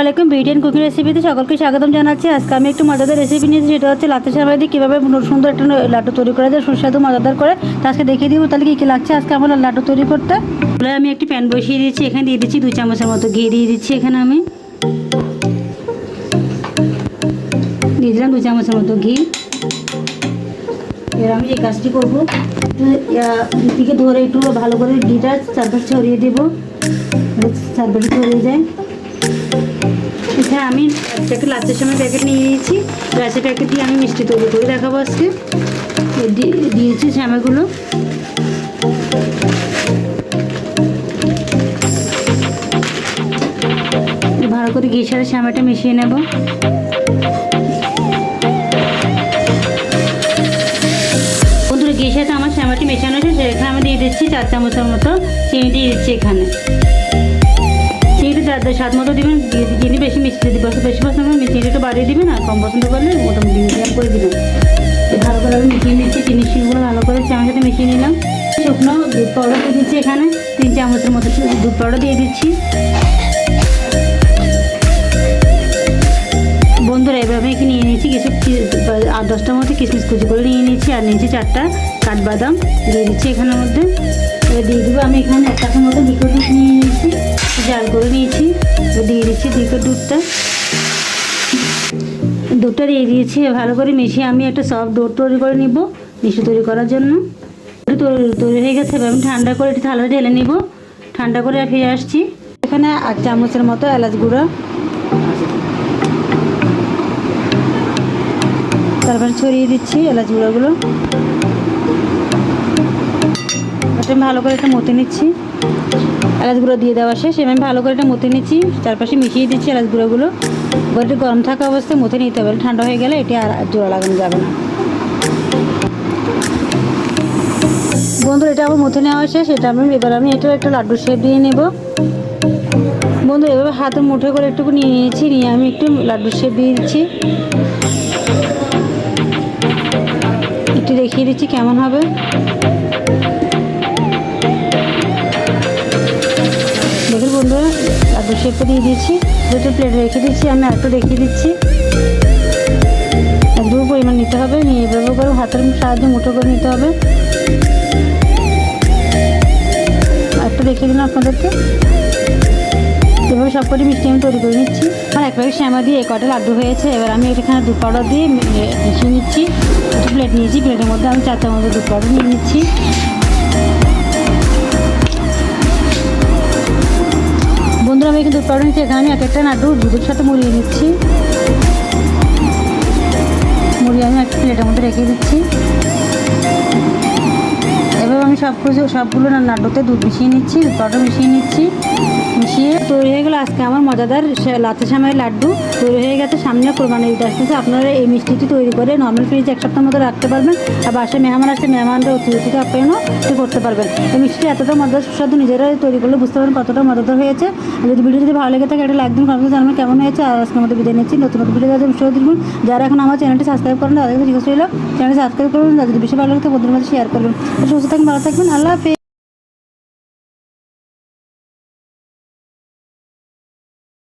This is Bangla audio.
আলাইকুম বিউটি এন্ড কুকিং রেসিপিতে সকলকে স্বাগতম জানাচ্ছি। আজকে আমি একটু মজাদার রেসিপি নিয়েছি, সেটা হচ্ছে লাচ্ছা সেমাই দিয়ে কীভাবে সুন্দর একটা লাড্ডু তৈরি করা যায় সুস্বাদু মজাদার করে। তো আজকে দেখিয়ে দিব তাহলে কী লাগছে আজকে আমার লাড্ডু তৈরি করতে। তাহলে আমি একটি প্যান বসিয়ে দিচ্ছি, এখানে দিয়ে দিচ্ছি 2 চামচের মতো ঘি দিয়ে দিচ্ছি। এখানে আমি দিয়ে দিলাম 2 চামচের মতো ঘি। এবার আমি যে কাজটি করবো, দিকে ধরে একটু ভালো করে ঘিটা চারপাশে ছড়িয়ে দেবো, চারপাশে ছড়িয়ে যায়। এখানে আমি একটা লাচ্ছা সেমাই প্যাকেট নিয়ে নিয়েছি, লাচ্ছা প্যাকেট দিয়ে আমি মিষ্টি তৈরি করে দেখাবো আজকে। দিয়েছি সেমাইগুলো, ভালো করে ঘির সাথে সেমাইটা মিশিয়ে নেব। বন্ধুরা, ঘির সাথে আমার সেমাইটি মেশানো আছে, সেখানে আমি দিয়ে দিচ্ছি 4 চামচের মতো চিনি দিয়ে দিচ্ছি। এখানে চিনিটা স্বাদ মতো দেবেন, চিনি বেশি মিষ্টি যদি বেশি পছন্দ করেন চিনিটা একটু বাড়িয়ে দেবেন, আর কম পছন্দ করলে মোটামুটি মিডিয়াম করে দেবেন। ভালো করে আমি মিশিয়ে নিচ্ছি, চিনি শিরগুলো ভালো করে চামচের সাথে মিশিয়ে নিলাম। শুকনো দুধ পাউডার দিয়ে দিচ্ছি, এখানে 3 চামচের মতো দুধ পাউডার দিয়ে দিচ্ছি। বন্ধুরা, এবার আমি এখানে নিয়ে নিয়েছি কিছু 8-10টার মধ্যে কিশমিশ কুচি করে নিয়ে নিয়েছি, আর নিয়েছি 4টা কাঠবাদাম দিয়ে দিচ্ছি এখানের মধ্যে। এবার দিয়ে দেবো আমি এখানে 1 কাপের মতো লিকুইড দুধ নিয়ে নিয়েছি, জাল করে নিয়েছি। দিয়ে দিচ্ছি লিকুইড দুধটা দিয়ে দিয়েছি। ভালো করে মিশিয়ে আমি একটা সফট ডো তৈরি করে নিব মিষ্টি তৈরি করার জন্য। তৈরি হয়ে গেছে, এবার আমি ঠান্ডা করে একটু থালা ঢেলে নিব। ঠান্ডা করে ফিরে আসছি। এখানে 8 চামচের মতো এলাচ গুঁড়ো, তারপরে ছড়িয়ে দিচ্ছি এলাচ গুঁড়োগুলো। এটা আমি ভালো করে এটা মতে নিচ্ছি। এলাচ গুঁড়ো দিয়ে দেওয়া শেষ, আমি ভালো করে এটা মতে নিচ্ছি, চারপাশে মিশিয়ে দিচ্ছি এলাচ গুঁড়োগুলো। এবার গরম থাকা অবস্থায় মতে নিতে হবে, ঠান্ডা হয়ে গেলে এটি আর জোড়া লাগানো যাবে না। বন্ধু, এটা আবার মতে নেওয়া শেষ। এবার আমি এটা একটা লাড্ডু শেপ দিয়ে নেব। বন্ধু, এভাবে হাতের মুঠো করে একটু নিয়ে নিয়েছি, নিয়ে আমি একটু লাড্ডু শেপ দিয়ে দিচ্ছি। একটু দেখিয়ে দিচ্ছি কেমন হবে। দেখুন বন্ধুরা, লাড্ডু শেপটা দিয়ে দিয়েছি, দুটো প্লেটে রেখে দিচ্ছি। আমি আরেকটু দেখিয়ে দিচ্ছি। একটু পরিমাণ নিতে হবে, নিয়ে এভাবে করে হাতের সাহায্যে মুঠো করে নিতে হবে। আরেকটু দেখিয়ে দিলাম আপনাদেরকে। এভাবে সবকটি মিষ্টি আমি তৈরি করে নিচ্ছি। আমার 1 প্যাকেট সেমাই দিয়ে কটা লাড্ডু হয়েছে। এবার আমি এখানে দুধ পাউডার দিয়ে মিশিয়ে নিচ্ছি। একটু প্লেট নিয়েছি, প্লেটের মধ্যে আমি 4 চামচ দুধ পাউডার নিয়ে নিচ্ছি। বন্ধুরা, আমি এখানে দুধ পাউডার নিচ্ছি, এখানে আমি একটা লাড্ডু দুধের সাথে মুড়িয়ে নিচ্ছি। মুড়িয়ে আমি একটা প্লেটের মধ্যে রেখে দিচ্ছি। এবার আমি সবগুলো লাড্ডুতে দুধ মিশিয়ে নিচ্ছি, দুধ পাউডার মিশিয়ে নিচ্ছি। মিশিয়ে তৈরি হয়ে গেলো আজকে আমার মজাদার লাচ্ছা সেমাইয়ের লাড্ডু তৈরি হয়ে গেছে। সামনে কোরবানি ঈদ আসতেছে, আপনারা এই মিষ্টিটি তৈরি করে নর্মাল ফ্রিজে 1 সপ্তাহের মতো রাখতে পারবেন। আর বাসায় মেহমান আসলে মেহমানরা অতিথি আপ্যায়নও করতে পারবেন। এই মিষ্টি এতটা মজাদার সুস্বাদু, নিজেরা তৈরি করলে বুঝতে পারবেন কতটা মজাদার হয়েছে। যদি ভিডিও যদি ভালো লেগে থাকে একটা লাইক দিন, কমেন্টে জানাবেন কেমন হয়েছে। আর আজকের মতো বিদায় নিচ্ছি, নতুন ভিডিও যাতে বিষয় দেখুন। যারা এখন আমার চ্যানেলটি সাবস্ক্রাইব করেন তাদেরকে রিকোয়েস্ট রইল চ্যানেলটি সাবস্ক্রাইব করুন, যাদের বেশি ভালো লাগে বন্ধুদের মধ্যে শেয়ার করবেন। সুস্থ থাকবেন, ভালো থাকবেন, আল্লাহ হাফেজ।